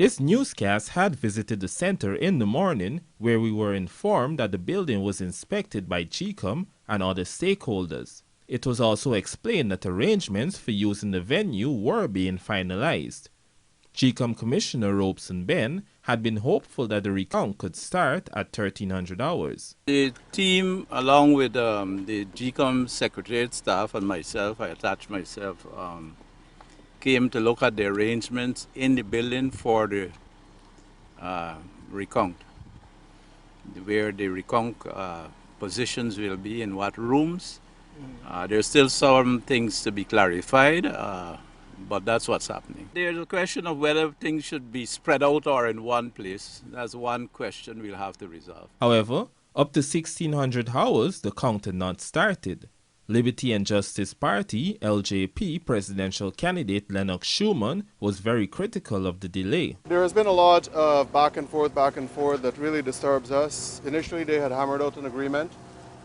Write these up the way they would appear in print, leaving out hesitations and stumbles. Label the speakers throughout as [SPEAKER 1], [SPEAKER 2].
[SPEAKER 1] This newscast had visited the center in the morning, where we were informed that the building was inspected by GCOM and other stakeholders. It was also explained that arrangements for using the venue were being finalized. GCOM Commissioner Robeson Ben had been hopeful that the recount could start at 1300 hours.
[SPEAKER 2] The team, along with the GCOM Secretariat staff and myself, I attached myself, came to look at the arrangements in the building for the recount, where the recount positions will be, in what rooms. There's still some things to be clarified, but that's what's happening. There's a question of whether things should be spread out or in one place. That's one question we'll have to resolve.
[SPEAKER 1] However, up to 1600 hours, the count had not started. Liberty and Justice Party, LJP, presidential candidate Lennox Schumann was very critical of the delay.
[SPEAKER 3] There has been a lot of back and forth that really disturbs us. Initially, they had hammered out an agreement.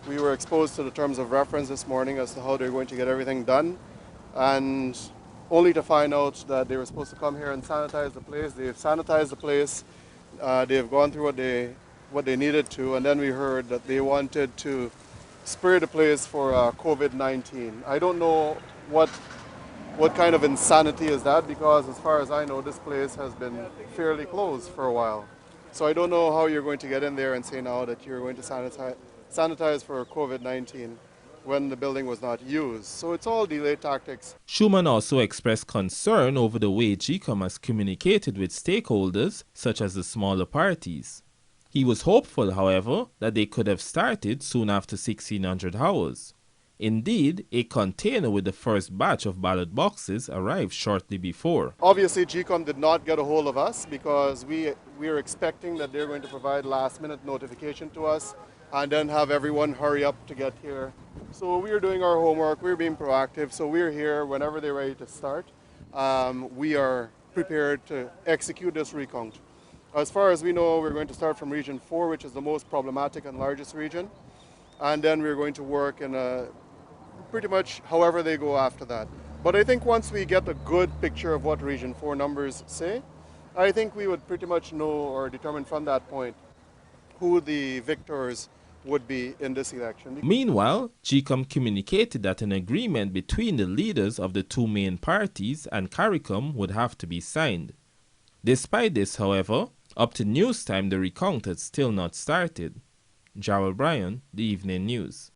[SPEAKER 3] We were exposed to the terms of reference this morning as to how they're going to get everything done, and only to find out that they were supposed to come here and sanitize the place. They've sanitized the place. They've gone through what they needed to, and then we heard that they wanted to spray the place for COVID-19. I don't know what kind of insanity is that, because as far as I know, this place has been fairly closed for a while. So I don't know how you're going to get in there and say now that you're going to sanitize for COVID-19 when the building was not used. So it's all delay tactics.
[SPEAKER 1] Schumann also expressed concern over the way GCOM has communicated with stakeholders, such as the smaller parties. He was hopeful, however, that they could have started soon after 1600 hours. Indeed, a container with the first batch of ballot boxes arrived shortly before.
[SPEAKER 3] Obviously, GCOM did not get a hold of us because we are expecting that they're going to provide last-minute notification to us and then have everyone hurry up to get here. So we are doing our homework, we're being proactive, so we're here whenever they're ready to start. We are prepared to execute this recount. As far as we know, we're going to start from Region 4, which is the most problematic and largest region, and then we're going to work in pretty much however they go after that. But I think once we get a good picture of what Region 4 numbers say, I think we would pretty much know or determine from that point who the victors would be in this election.
[SPEAKER 1] Meanwhile, GCOM communicated that an agreement between the leaders of the two main parties and Caricom would have to be signed. Despite this, however, up to news time the recount had still not started. Jarrell Bryan, The Evening News.